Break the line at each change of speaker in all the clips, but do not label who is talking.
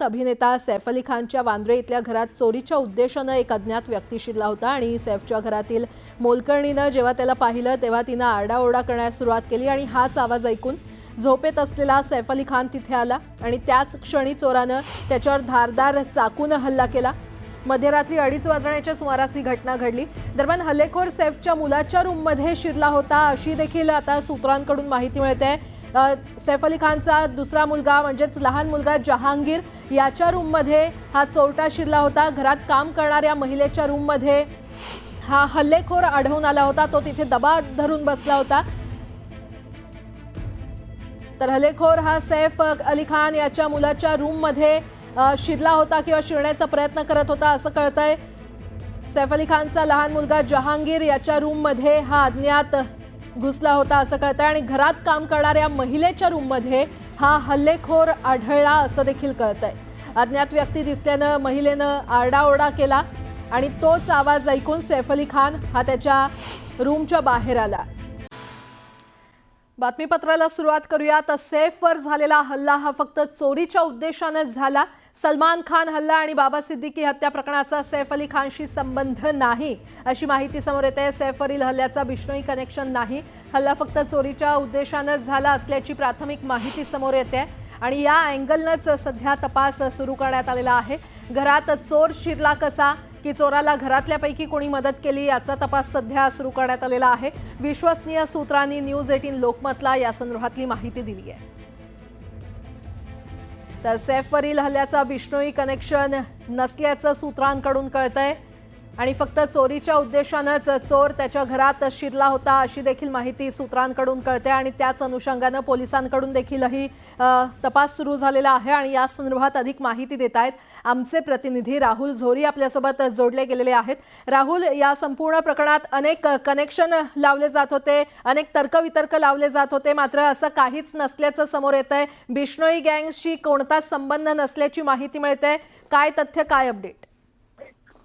अभिनेता सैफ अली खानच्या वांद्रे इथल्या घरात चोरीच्या उद्देशाने एक अज्ञात व्यक्ती शिरला होता आणि सैफच्या घरातील मोलकरणीने जेव्हा त्याला पाहिलं तेव्हा तिने आरडाओरडा करण्यास सुरुवात केली आणि हाच आवाज ऐकून झोपेत असलेला सैफ अली खान तिथे आला आणि त्याच क्षणी चोरानं त्याच्यावर धारदार चाकूने हल्ला केला। मध्यरात्री 2:30 वाजण्याच्या सुमारास ही घटना घडली। दरम्यान हल्लेखोर सैफच्या मुलाच्या रूममध्ये शिरला होता अशी देखील आता सूत्रांकडून माहिती मिळते। सैफ अली खानचा दुसरा मुलगा म्हणजेच लहान मुलगा जहांगीर याच्या रूममध्ये हा चोरटा शिरला होता। घरात काम करणाऱ्या महिलेच्या रूममध्ये हा हल्लेखोर आढळून आला होता। तो तिथे दबा धरून बसला होता। तर हल्लेखोर हा सैफ अली खान याच्या मुलाच्या रूममध्ये शिरला होता किंवा शिरण्याचा प्रयत्न करत होता असं कळतंय। सैफ अली खानचा लहान मुलगा जहांगीर याच्या रूममध्ये हा अज्ञात घुसला होता असं कळतंय आणि घरात काम करणाऱ्या महिलेच्या रूममध्ये हा हल्लेखोर आढळला असं देखील कळतंय। अज्ञात व्यक्ती दिसल्यानं महिलेनं आरडाओरडा केला आणि तोच आवाज ऐकून सैफ अली खान हा त्याच्या रूमच्या बाहेर आला। बातमीपत्राला सुरुवात करूया। तर सैफवर झालेला हल्ला हा फक्त चोरीच्या उद्देशाने झाला। सलमान खान हल्ला आणि बाबा सिद्दीकी हत्या प्रकरणाचा सैफ अली खानशी संबंध नाही अशी माहिती समोर येते। सैफवरील हल्ल्याचा बिश्नोई कनेक्शन नाही। हल्ला फक्त चोरीच्या उद्देशाने झाला असल्याची प्राथमिक माहिती समोर येते आणि या अँगलनंच सध्या तपास सुरू करण्यात आलेला आहे। घरात चोर शिरला कसा की चोराला घरातल्यापैकी कोणी मदत केली याचा तपास सध्या सुरू करण्यात आलेला आहे। विश्वसनीय सूत्रांनी न्यूज 18 लोकमतला या संदर्भातली माहिती दिली आहे। तर सैफवरील हल्ल्याचा बिश्नोई कनेक्शन नसल्याचं सूत्रांकडून कळतंय आणि फक्त चोरीच्या उद्देशानेच चोर त्याच्या घरात शिरला होता अशी देखील माहिती सूत्रांकडून कळते आणि त्याच अनुषंगाने पोलिसांकडून देखीलही तपास सुरू झालेला आहे आणि या संदर्भात अधिक माहिती देत आहेत आमचे प्रतिनिधी राहुल झोरी आपल्यासोबत जोडले गेलेले आहेत। राहुल, या संपूर्ण प्रकरणात अनेक कनेक्शन लावले जात होते, अनेक तर्कवितर्क लावले जात होते, मात्र असं काहीच नसल्याचं समोर येतंय। बिश्नोई गँगशी कोणताच संबंध नसल्याची माहिती मिळते। काय तथ्य, काय अपडेट?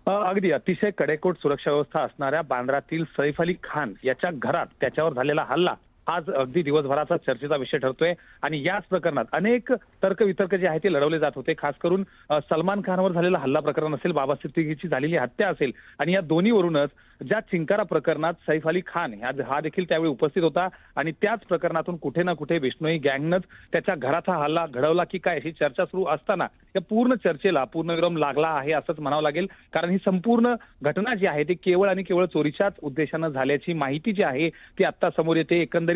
अगदी अतिशय कडेकोट सुरक्षा व्यवस्था असणाऱ्या बांद्रातील सैफ अली खान याच्या घरात त्याच्यावर झालेला हल्ला आज अगदी दिवसभराचा चर्चेचा विषय ठरतोय आणि याच प्रकरणात अनेक तर्कवितर्क जे आहे ते लढवले जात होते। खास करून सलमान खानवर झालेला हल्ला प्रकरण असेल, बाबा सिद्दीकीची झालेली हत्या असेल आणि या दोन्हीवरूनच ज्या चिंकारा प्रकरणात सैफ अली खान हा देखील त्यावेळी उपस्थित होता आणि त्याच प्रकरणातून कुठे ना कुठे बिश्नोई गँगनंच त्याच्या घरात हा हल्ला घडवला की काय अशी चर्चा सुरू असताना या पूर्ण चर्चेला पूर्णविराम लागला आहे असंच म्हणावं लागेल। कारण ही संपूर्ण घटना जी आहे ती केवळ आणि केवळ चोरीच्याच उद्देशानं झाल्याची माहिती जी आहे ती आता समोर येते। एकंदरीत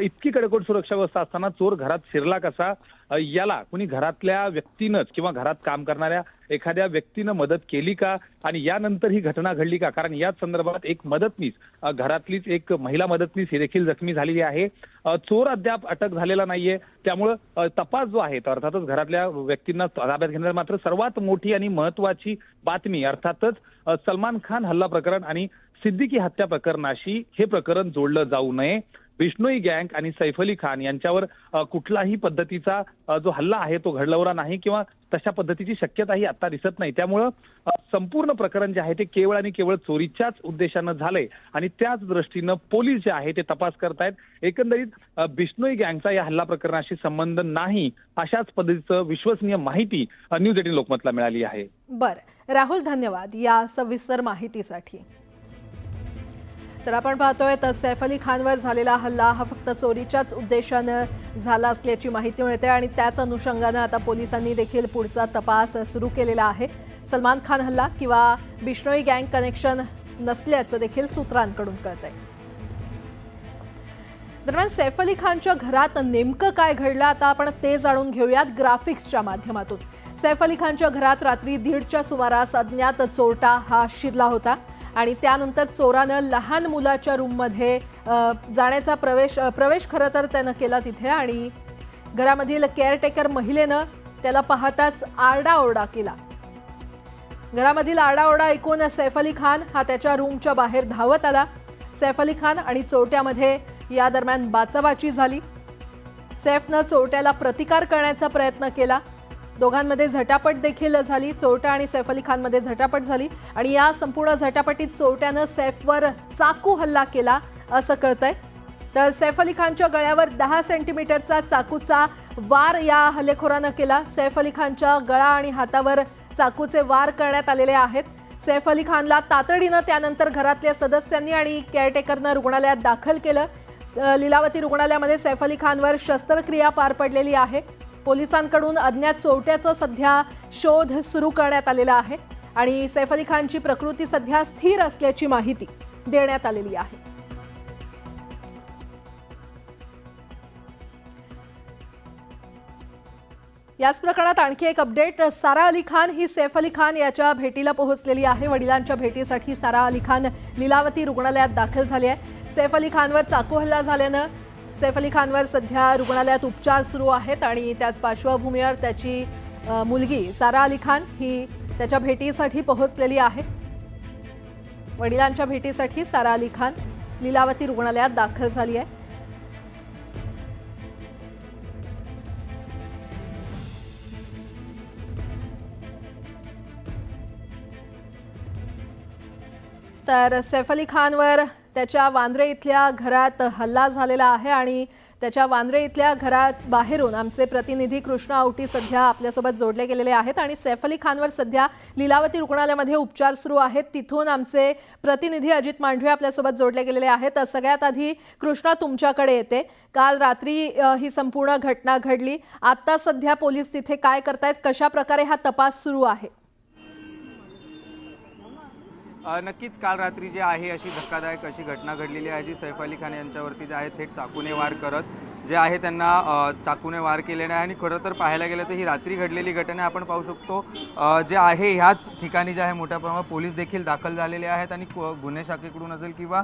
इतकी कडेकोट सुरक्षा व्यवस्था असताना चोर घरात शिरला कसा, याला कुणी घरातल्या व्यक्तीनंच किंवा घरात काम करणाऱ्या एखाद्या व्यक्तीनं मदत केली का आणि यानंतर ही घटना घडली का? कारण याच संदर्भात एक मदतनीस, घरातलीच एक महिला मदतनीस ही देखील जखमी झालेली आहे। चोर अद्याप अटक झालेला नाहीये, त्यामुळं तपास जो आहे अर्थातच घरातल्या व्यक्तींना ताब्यात घेण्यात। मात्र सर्वात मोठी आणि महत्वाची बातमी अर्थातच सलमान खान हल्ला प्रकरण आणि सिद्दीकी हत्या प्रकरणाशी हे प्रकरण जोडलं जाऊ नये। बिश्नोई गँग आणि सैफ अली खान यांच्यावर कुठलाही पद्धतीचा जो हल्ला आहे तो घडवला नाही किंवा तशा पद्धतीची शक्यताही आता दिसत नाही। त्यामुळं संपूर्ण प्रकरण जे आहे ते केवळ आणि केवळ चोरीच्याच उद्देशानं झालंय आणि त्याच दृष्टीनं पोलीस जे आहे ते तपास करतायत। एकंदरीत बिश्नोई गँगचा या हल्ला प्रकरणाशी संबंध नाही अशाच पद्धतीचं विश्वसनीय माहिती न्यूज 18 लोकमतला मिळाली आहे।
बरं राहुल, धन्यवाद या सविस्तर माहितीसाठी। तर आपण पाहतोय तर सैफ अली खानवर झालेला हल्ला हा फक्त चोरीच्याच उद्देशानं झाला असल्याची माहिती मिळते आणि त्याच अनुषंगानं आता पोलिसांनी देखील पुढचा तपास सुरू केलेला आहे। सलमान खान हल्ला किंवा बिश्नोई गँग कनेक्शन नसल्याचं देखील सूत्रांकडून कळतंय। दरम्यान सैफ अली खानच्या घरात नेमकं काय घडलं आता आपण ते जाणून घेऊयात ग्राफिक्सच्या माध्यमातून। सैफ अली खानच्या घरात रात्री 1:30च्या सुमारास अज्ञात चोरटा हा शिरला होता आणि त्यानंतर चोरानं लहान मुलाच्या रूममध्ये जाण्याचा प्रवेश खरं तर त्यानं केला तिथे आणि घरामधील केअरटेकर महिलेनं त्याला पाहताच आरडाओरडा केला। घरामधील आरडाओरडा ऐकून सैफ अली खान हा त्याच्या रूमच्या बाहेर धावत आला। सैफ अली खान आणि चोरट्यामध्ये या दरम्यान बाचाबाची झाली। सैफनं चोरट्याला प्रतिकार करण्याचा प्रयत्न केला। दोघांमध्ये झटापट देखील झाली। चोरटा आणि सैफ अली खानमध्ये झटापट झाली आणि या संपूर्ण झटापटीत चोरट्यानं सैफवर चाकू हल्ला केला असं कळतंय। तर सैफ अली खानच्या गळ्यावर 10 सेंटीमीटरचा चाकूचा वार या हल्लेखोरानं केला। सैफ अली खानच्या गळा आणि हातावर चाकूचे वार करण्यात आलेले आहेत। सैफ अली खानला तातडीनं त्यानंतर घरातल्या सदस्यांनी आणि केअरटेकरनं रुग्णालयात दाखल केलं। लीलावती रुग्णालयामध्ये सैफ अली खानवर शस्त्रक्रिया पार पडलेली आहे। पोलिसांकडून अज्ञात चोरट्याचा सध्या शोध सुरू करण्यात आलेला आहे आणि सैफ अली खानची प्रकृती सध्या स्थिर असल्याची माहिती देण्यात आलेली आहे। याच प्रकरणात आणखी एक अपडेट। सारा अली खान ही सैफ अली खान याच्या भेटीला पोहोचलेली आहे। वडिलांच्या भेटीसाठी सारा अली खान लीलावती रुग्णालयात दाखल झाली आहे। सैफ अली खानवर चाकू हल्ला झाल्यानं सैफ अली खानवर सध्या रुग्णालयात उपचार सुरू आहेत आणि त्याच पार्श्वभूमीवर त्याची मुलगी सारा अली खान ही त्याच्या भेटीसाठी पोहोचलेली आहे। वडिलांच्या भेटीसाठी सारा अली खान लीलावती रुग्णालयात दाखल झाली आहे। तर सैफ अली खानवर त्याच्या वांद्रे इथल्या घरात हल्ला झालेला आहे आणि त्याच्या वांद्रे इथल्या घरात बाहेरून आमचे प्रतिनिधी कृष्णा आवटी सध्या आपल्यासोबत जोडले गेलेले आहेत आणि सैफ अली खानवर सध्या लीलावती रुग्णालयामध्ये उपचार सुरू आहेत। तिथून आमचे प्रतिनिधी अजित मांढरे आपल्यासोबत जोडले गेलेले आहेत। सगळ्यात आधी कृष्णा तुमच्याकडे येते। काल रात्री ही संपूर्ण घटना घडली। आता सध्या पोलीस तिथे काय करतायत, कशा प्रकारे हा तपास सुरू आहे?
नक्कीच काल रात्री जे आहे अशी धक्कादायक अशी घटना घडलेली आहे जी सैफ अली खान यांच्यावरती जे आहे थेट चाकूने वार करत जे आहे त्यांना चाकूने वार केलेले आहे आणि खरं तर पाहायला गेलं तर ही रात्री घडलेली घटना आपण पाहू शकतो। जे आहे ह्याच ठिकाणी जे आहे मोठ्या प्रमाणात पोलीस देखील दाखल झालेले आहेत आणि गुन्हे शाखेकडून असेल किंवा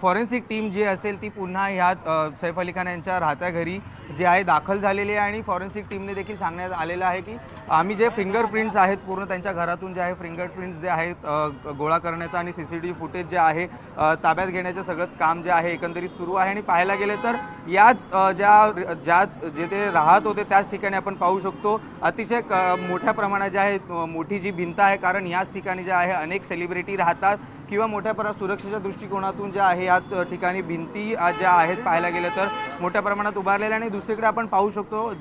फॉरेन्सिक टीम जी असेल ती पुन्हा ह्याच सैफ अली खान यांच्या राहत्या घरी जे आहे दाखल झालेली आहे आणि फॉरेन्सिक टीमने देखील सांगण्यात आलेलं आहे की आम्ही जे फिंगरप्रिंट्स आहेत पूर्ण त्यांच्या घरातून जे आहे फिंगरप्रिंट्स जे आहेत गोळा करण्याचं आणि CCTV फुटेज जे आहे ताब्यात घेण्याचं सगळंच काम जे आहे एकंदरीत सुरू आहे। आणि पाहायला गेले तर याच जे ते राहत होते त्याच ठिकाणी आपण पाहू शकतो अतिशय मोठ्या प्रमाणात जे आहे मोठी जी भिंत आहे, कारण याच ठिकाणी जे आहे अनेक सेलिब्रिटी राहतात किंवा मोठ्या प्रमाणात सुरक्षेच्या दृष्टिकोनातून जे आहे याच ठिकाणी भिंती ज्या आहेत पाहायला गेलं तर मोठ्या प्रमाणात उभारलेल्या आणि दुसरीकडे आपण पाहू शकतो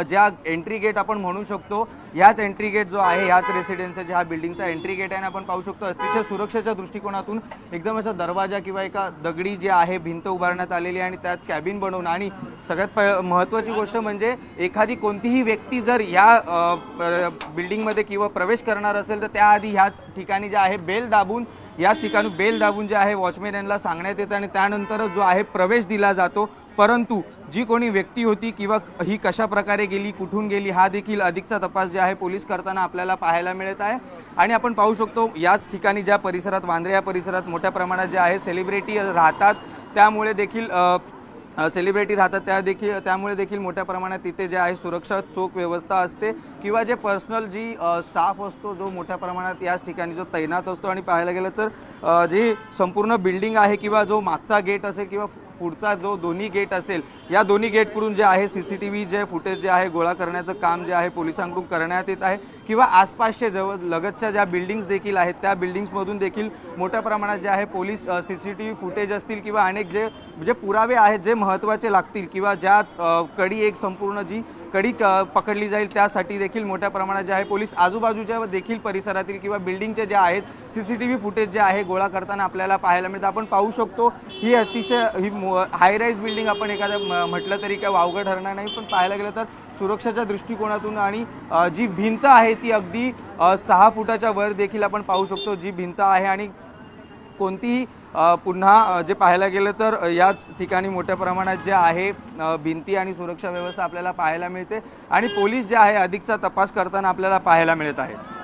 ज्या एंट्री गेट आपण म्हणू शकतो याच एंट्री गेट जो आहे याच रेसिडेन्सचा ज्या बिल्डिंगचा एंट्री गेट आहे आणि आपण पाहू शकतो अतिशय सुरक्षेच्या दृष्टिकोनातून एकदम असा दरवाजा किंवा एका दगडी जी आहे भिंत उभारण्यात आलेली आहे आणि त्यात कॅबिन बनवून आणि सगळ्यात महत्त्वाची गोष्ट म्हणजे एखादी कोणतीही व्यक्ती जर या बिल्डिंगमध्ये किंवा प्रवेश करणार असेल तर त्याआधी ह्याच ठिकाणी जे आहे बेल दाबून जे आहे वॉचमॅन यांना सांगण्यात येतं आणि त्यानंतर जो आहे प्रवेश दिला जातो। परंतु जी कोणी व्यक्ती होती किंवा ही कशा प्रकारे गेली, कुठून गेली हा देखील अधिकचा तपास जे आहे पोलीस करताना आपल्याला पाहायला मिळत आहे। आणि आपण पाहू शकतो याच ठिकाणी ज्या परिसरात वांद्रे या परिसरात मोठ्या प्रमाणात जे आहे सेलिब्रिटी राहतात त्यामुळे देखील त्यामुळे देखील मोठ्या प्रमाणात तिथे जे आहे सुरक्षा चोख व्यवस्था असते किंवा जे पर्सनल जी स्टाफ असतो जो मोठ्या प्रमाणात याच ठिकाणी जो तैनात असतो। आणि पाहायला गेलं तर जी संपूर्ण बिल्डिंग आहे किंवा जो मागचा गेट असेल किंवा पुढचा जो दोन्ही गेट असेल या दोन्ही गेटकडून जे आहे CCTV जे फुटेज जे आहे गोळा करण्याचं काम जे आहे पोलिसांकडून करण्यात येत आहे किंवा आसपासचे जवळ लगतच्या ज्या बिल्डिंग्स देखील आहेत त्या बिल्डिंग्समधून देखील मोठ्या प्रमाणात जे आहे पोलीस CCTV फुटेज असतील किंवा अनेक जे पुरावे आहेत जे महत्त्वाचे लागतील किंवा ज्याच कडी एक संपूर्ण जी कडी पकडली जाईल त्यासाठी देखील मोठ्या प्रमाणात जे आहे पोलीस आजूबाजूच्या देखील परिसरातील किंवा बिल्डिंगचे जे आहेत CCTV फुटेज जे आहे गोळा करताना आपल्याला पाहायला मिळतं। आपण पाहू शकतो ही अतिशय हाय राईज बिल्डिंग आपण एखाद्या म्हटलं तरी काय वावगं ठरणार नाही, पण पाहायला गेलं तर सुरक्षेच्या दृष्टिकोनातून आणि जी भिंत आहे ती अगदी 6 फुटाच्या वर देखील आपण पाहू शकतो जी भिंत आहे आणि कोणतीही पुन्हा जे पाहायला गेलं तर याच ठिकाणी मोठ्या प्रमाणात जे आहे भिंती आणि सुरक्षा व्यवस्था आपल्याला पाहायला मिळते आणि पोलीस जे आहे अधिकचा तपास करताना आपल्याला पाहायला मिळत आहे।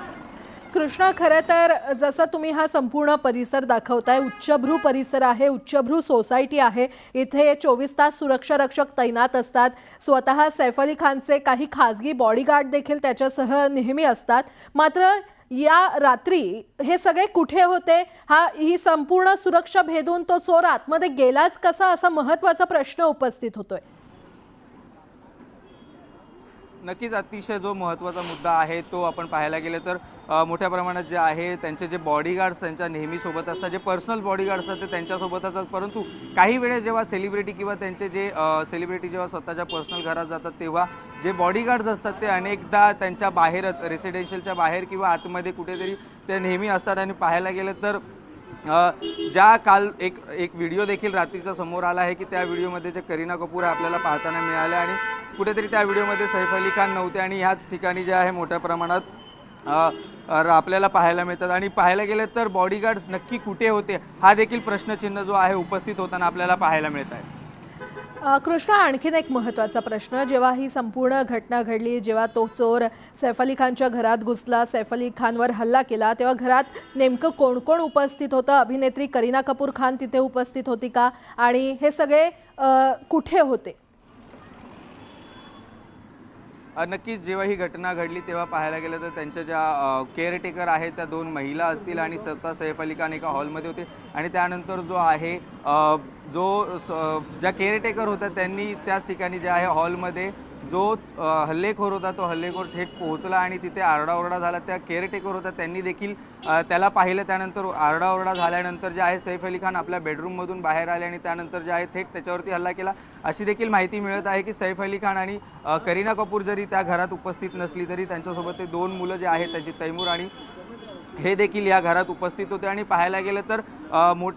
कृष्णा, खरं तर जसं तुम्ही हा संपूर्ण परिसर दाखवताय उच्चभ्रू परिसर आहे, उच्चभ्रू सोसायटी आहे, इथे 24 तास सुरक्षा रक्षक तैनात असतात। स्वतः सैफ अली खानचे काही खासगी बॉडीगार्ड देखील त्याच्यासह नेहमी असतात। मात्र या रात्री हे सगळे कुठे होते? ही संपूर्ण सुरक्षा भेदून तो चोर आतमध्ये गेलाच कसा, असा महत्त्वाचा प्रश्न उपस्थित होतोय।
नक्कीच अतिशय जो महत्त्वाचा मुद्दा आहे तो आपण पाहायला गेले तर मोठ्या प्रमाणात जे आहे त्यांचे जे बॉडीगार्ड्स त्यांच्या नेहमी सोबत असतात, जे पर्सनल बॉडीगार्ड्स असतात ते त्यांच्यासोबत असतात. परंतु काही वेळेस जेव्हा सेलिब्रिटी किंवा त्यांचे जे सेलिब्रिटी जेव्हा स्वतःच्या पर्सनल घरात जातात तेव्हा जे बॉडीगार्ड्स असतात ते अनेकदा त्यांच्या बाहेरच रेसिडेन्शियलच्या बाहेर किंवा आतमध्ये कुठेतरी ते नेहमी असतात. आणि पाहायला गेलं तर ज्या काल एक व्हिडिओ देखील रात्रीचा समोर आला आहे की त्या व्हिडिओमध्ये जे करीना कपूर आपल्याला पाहताना मिळाले आणि कुठेतरी त्या व्हिडिओमध्ये सैफ अली खान नव्हते आणि ह्याच ठिकाणी जे आहे मोठ्या प्रमाणात आपल्याला पाहायला मिळतात. आणि पाहायला गेलं तर बॉडीगार्ड्स नक्की कुठे होते हा देखील प्रश्नचिन्ह जो आहे उपस्थित होताना आपल्याला पाहायला मिळत आहे.
कृष्णा, आणखीन एक महत्त्वाचा प्रश्न, जेव्हा ही संपूर्ण घटना घडली, जेव्हा तो चोर सैफ अली खानच्या घरात घुसला, सैफ अली खानवर हल्ला केला, तेव्हा घरात नेमकं कोण कोण उपस्थित होतं? अभिनेत्री करीना कपूर खान तिथे उपस्थित होती का? आणि हे सगळे कुठे होते?
नक्कीच जेव्हा ही घटना घडली तेव्हा पाहायला गेलं तर त्यांच्या ज्या केअरटेकर आहेत त्या 2 महिला असतील आणि स्वतः सैफ अली खान एका हॉलमध्ये होते. आणि त्यानंतर जो आहे ज्या केअरटेकर होत्या त्यांनी त्याच ठिकाणी जे आहे हॉलमध्ये जो हल्लेखोर होता तो हल्लेखोर थेट पोहोचला आणि तिथे आरडाओरडा झाला. त्या केअरटेकर होता त्यांनी देखील त्याला पाहिलं. त्यानंतर आरडाओरडा झाल्यानंतर जे आहे सैफ अली खान आपल्या बेडरूममधून बाहेर आले आणि त्यानंतर जे आहे थेट त्याच्यावरती हल्ला केला अशी देखील माहिती मिळत आहे की सैफ अली खान आणि करीना कपूर जरी त्या घरात उपस्थित नसली तरी त्यांच्यासोबत ते 2 मुलं जे आहेत त्यांची तैमूर आणि हे देखील या घरात उपस्थित होते. आणि पाहायला गेलं तर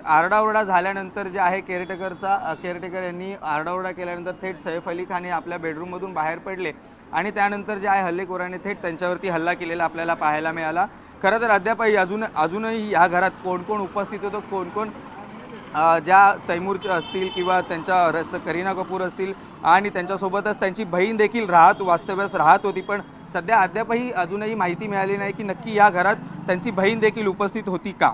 आरडाओरडा झाल्यानंतर जे आहे केअरटेकर यांनी आरडाओरडा केल्यानंतर थेट सैफ अली खान हे आपल्या बेडरूममधून बाहेर पडले आणि त्यानंतर जे आहे हल्लेखोराने थेट त्यांच्यावरती हल्ला केलेला आपल्याला पाहायला मिळाला. खरं तर अद्यापही अजूनही या घरात कोण कोण उपस्थित होतं, कोण कोण ज्या तैमूर असतील किंवा त्यांच्या करीना कपूर असतील आणि त्यांच्यासोबतच त्यांची बहीण देखील वास्तव्यास राहत होती, पण सध्या अद्यापही अजूनही माहिती मिळाली नाही की नक्की या घरात त्यांची बहीण देखील उपस्थित होती का.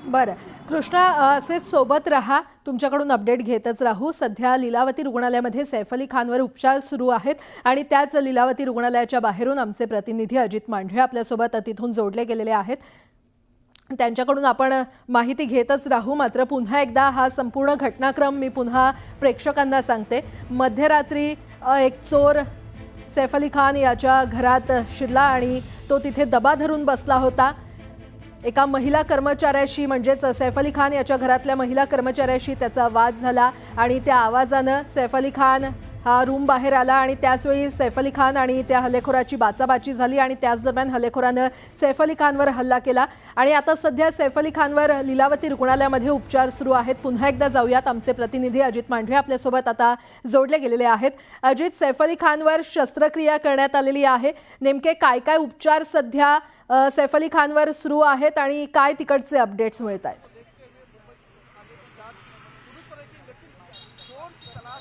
बरं कृष्णा, असेच सोबत रहा, तुमच्याकडून अपडेट घेतच राहू. सध्या लीलावती रुग्णालयामध्ये सैफ अली खानवर उपचार सुरू आहेत आणि त्याच लीलावती रुग्णालयाच्या बाहेरून आमचे प्रतिनिधी अजित मांढरे आपल्यासोबत तिथून जोडले गेलेले आहेत. त्यांच्याकडून आपण माहिती घेतच राहू. मात्र पुन्हा एकदा हा संपूर्ण घटनाक्रम मी पुन्हा प्रेक्षकांना सांगते. मध्यरात्री एक चोर सैफ अली खान याच्या घरात शिरला आणि तो तिथे दबा धरून बसला होता. एका महिला कर्मचाऱ्याशी म्हणजेच सैफ अली खान याच्या घरातल्या महिला कर्मचाऱ्याशी त्याचा वाद झाला आणि त्या आवाजानं सैफ अली खान हा रूम बाहेर आला आणि त्याचवेळी सैफ अली खान आणि त्या हल्लेखोराची बाचाबाची झाली आणि त्याच दरम्यान हल्लेखोरानं सैफ अली खानवर हल्ला केला. आणि आता सध्या सैफ अली खानवर लीलावती रुग्णालयामध्ये उपचार सुरू आहेत. पुन्हा एकदा जाऊयात, आमचे प्रतिनिधी अजित मांढरे आपल्यासोबत आता जोडले गेलेले आहेत. अजित, सैफ अली खानवर शस्त्रक्रिया करण्यात आलेली आहे, नेमके काय काय उपचार सध्या सैफ अली खानवर सुरू आहेत आणि काय तिकडचे अपडेट्स मिळत आहेत?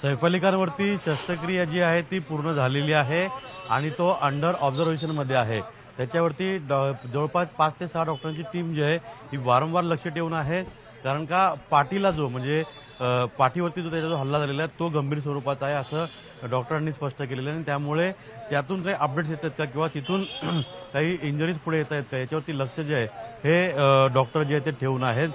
सैफ अली खानवरती शस्त्रक्रिया जी आहे ती पूर्ण झालेली आहे आणि तो अंडर ऑब्झर्वेशनमध्ये आहे. त्याच्यावरती जवळपास 5 ते 6 डॉक्टरांची टीम जी आहे ही वारंवार लक्ष ठेवून आहे. कारण का पाठीला जो म्हणजे पाठीवरती जो त्याचा जो हल्ला झालेला आहे तो गंभीर स्वरूपाचा आहे असं डॉक्टरांनी स्पष्ट केलेलं आहे. आणि त्यामुळे त्यातून काही अपडेट्स येतात का किंवा तिथून काही इंजरीज पुढे येत आहेत का याच्यावरती लक्ष जे आहे हे डॉक्टर जे आहे ते ठेवून आहेत.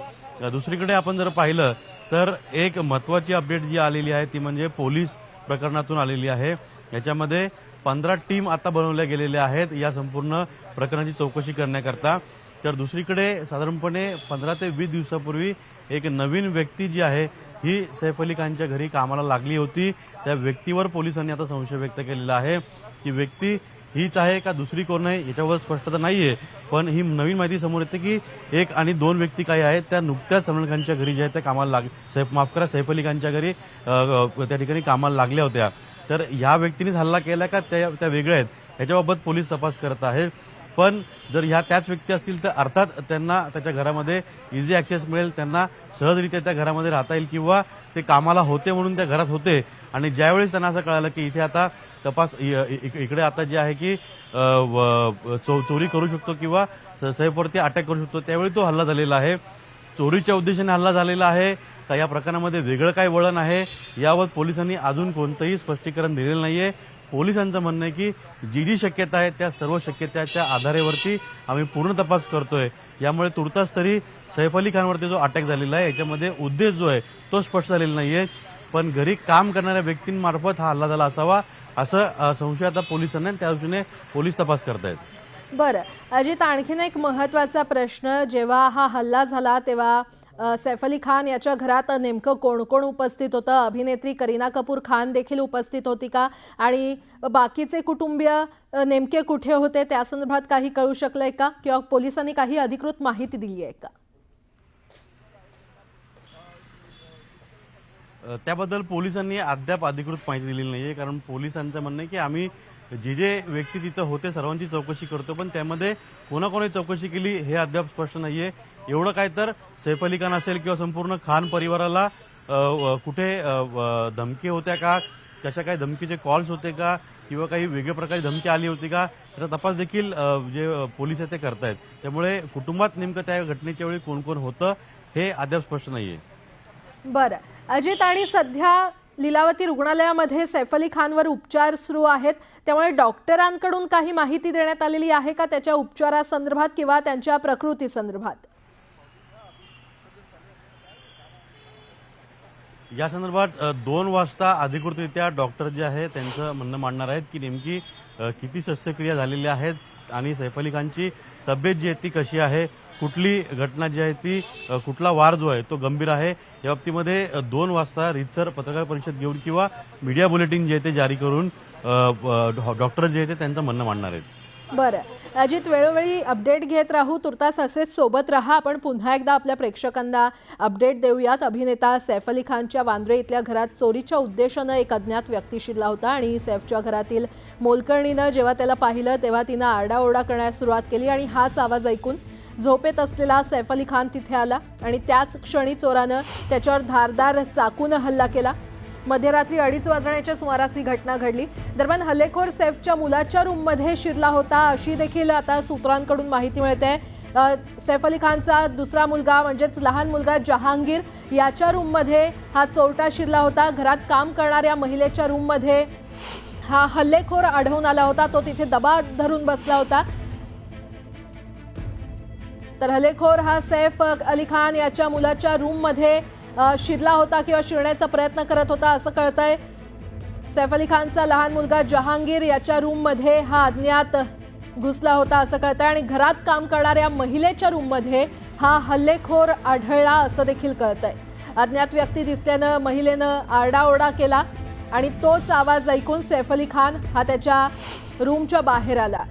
दुसरीकडे आपण जर पाहिलं तर एक महत्त्वाची अपडेट जी आलेली आहे ती म्हणजे पोलीस प्रकरणातून आलेली आहे. याच्यामध्ये 15 टीम आता बनवल्या गेलेल्या आहेत या संपूर्ण प्रकरणाची चौकशी करण्याकरता. तर दुसरीकडे साधारणपणे 15 ते 20 दिवसापूर्वी एक नवीन व्यक्ती जी आहे ही सैफ अली खानच्या घरी कामाला लागली होती. त्या व्यक्तीवर पोलिसांनी आता संशय व्यक्त केलेला आहे की व्यक्ती हीच आहे का दुसरी कोण आहे याच्यावर स्पष्टता नाहीये. पण ही नवीन माहिती समोर येते की 1 आणि 2 व्यक्ती काय आहेत त्या नुकत्याच सलमान खानच्या घरी जे आहेत त्या कामाला सैफ अली खानच्या घरी त्या ठिकाणी कामाला लागल्या होत्या. तर ह्या व्यक्तीनेच हल्ला केला का त्या वेगळ्या आहेत याच्याबाबत पोलीस तपास करत आहेत. पण जर ह्या त्याच व्यक्ती असतील तर अर्थात त्यांना त्याच्या घरामध्ये इझी ॲक्सेस मिळेल, त्यांना सहजरित्या त्या घरामध्ये राहता येईल किंवा ते कामाला होते म्हणून त्या घरात होते. आणि ज्यावेळेस त्यांना असं कळालं की इथे आता तपास इकडे आता जे आहे की चोरी करू शकतो किंवा सैफवरती अटॅक करू शकतो त्यावेळी तो हल्ला झालेला आहे. चोरीच्या उद्देशाने हल्ला झालेला आहे का या प्रकरणामध्ये वेगळं काय वळण आहे यावर पोलिसांनी अजून कोणतंही स्पष्टीकरण दिलेलं नाहीये. पोलिसांचं म्हणणं आहे की जी शक्यता आहे त्या सर्व शक्यताच्या आधारेवरती आम्ही पूर्ण तपास करतोय. यामुळे तुर्तास तरी सैफ अली खानवरती जो अटॅक झालेला आहे याच्यामध्ये उद्देश जो आहे तो स्पष्ट झालेला नाहीये. पण घरी काम करणाऱ्या व्यक्तींमार्फत हा हल्ला झाला असावा असं संशय आता पोलिसांना त्या दृष्टीने पोलीस तपास करतायत.
बरं अजित, आणखीन एक महत्त्वाचा प्रश्न, जेव्हा हा हल्ला झाला तेव्हा सैफ अली खान याच्या घरात नेमकं कोण कोण उपस्थित होतं? अभिनेत्री करीना कपूर खान देखील उपस्थित होती का? आणि बाकीचे कुटुंबीय नेमके कुठे होते त्या संदर्भात काही कळू शकलंय का? किंवा पोलिसांनी काही अधिकृत माहिती दिली आहे का?
त्याबद्दल पोलिसांनी अद्याप अधिकृत माहिती दिलेली नाहीये, कारण पोलिसांचं म्हणणं आहे की आम्ही जे व्यक्ती तिथं होते सर्वांची चौकशी करतो, पण त्यामध्ये कोणाकोणी चौकशी केली हे अद्याप स्पष्ट नाहीये. एवढं काय तर सैफ अली खान असेल किंवा संपूर्ण खान परिवाराला कुठे धमकी होत्या का, कशा काही धमकीचे कॉल्स होते का, किंवा काही वेगळ्या प्रकारे धमकी आली होती का, याचा तपास देखील जे पोलीस आहेत ते करतायत. त्यामुळे कुटुंबात नेमकं त्या घटनेच्या वेळी कोण कोण होतं हे अद्याप स्पष्ट नाहीये.
बरं अजित, आणि सध्या लीलावती रुग्णालयामध्ये सैफ अली खानवर उपचार सुरू आहेत, त्यामुळे डॉक्टरांकडून काही माहिती देण्यात आलेली आहे का त्याच्या उपचारासंदर्भात किंवा त्यांच्या प्रकृती संदर्भात?
या संदर्भात 2 वाजता अधिकृतरित्या डॉक्टर जे आहे त्यांचं म्हणणं मांडणार आहेत की नेमकी किती शस्त्रक्रिया झालेल्या आहेत आणि सैफ अली खानची तब्येत जी आहे ती कशी आहे, कुठली घटना जी आहे ती कुठला वार जो आहे तो गंभीर आहे, या बाबतीमध्ये 2 वाजता रीतसर पत्रकार परिषद घेऊन किंवा मीडिया बुलेटिन जे आहे ते जारी करून डॉक्टर जे आहे ते त्यांचं म्हणणं मांडणार आहेत.
बरं अजित, वेळोवेळी अपडेट घेत राहू, तुर्तास असेच सोबत राहा. आपण पुन्हा एकदा आपल्या प्रेक्षकांना अपडेट देऊयात. अभिनेता सैफ अली खानच्या वांद्रे इथल्या घरात चोरीच्या उद्देशानं एक अज्ञात व्यक्ती शिरला होता आणि सैफच्या घरातील मोलकर्णीनं जेव्हा त्याला पाहिलं तेव्हा तिनं आरडाओरडा करण्यास सुरुवात केली आणि हाच आवाज ऐकून झोपेत असलेला सैफ अली खान तिथे आला आणि त्याच क्षणी चोरानं त्याच्यावर धारदार चाकूनं हल्ला केला. मध्यरात्री 2:30 वाजण्याच्या सुमारास ही घटना घडली. दरम्यान हल्लेखोर सैफच्या मुलाच्या रूममध्ये शिरला होता अशी देखील आता सूत्रांकडून माहिती मिळते. सैफ अली खानचा दुसरा मुलगा म्हणजेच लहान मुलगा जहांगीर याच्या रूममध्ये हा चोरटा शिरला होता. घरात काम करणाऱ्या महिलेच्या रूममध्ये हा हल्लेखोर आढळून आला होता. तो तिथे दबा धरून बसला होता. तर हल्लेखोर हा सैफ अली खान याच्या मुलाच्या रूममध्ये शिरला होता किंवा शिरण्याचा प्रयत्न करत होता असं कळतंय. सैफ अली खानचा लहान मुलगा जहांगीर याच्या रूममध्ये हा अज्ञात घुसला होता असं कळतंय आणि घरात काम करणाऱ्या महिलेच्या रूममध्ये हा हल्लेखोर आढळला असं देखील कळतंय. अज्ञात व्यक्ती दिसल्यानं महिलेनं आरडाओरडा केला आणि तोच आवाज ऐकून सैफ अली खान हा त्याच्या रूमच्या बाहेर आला.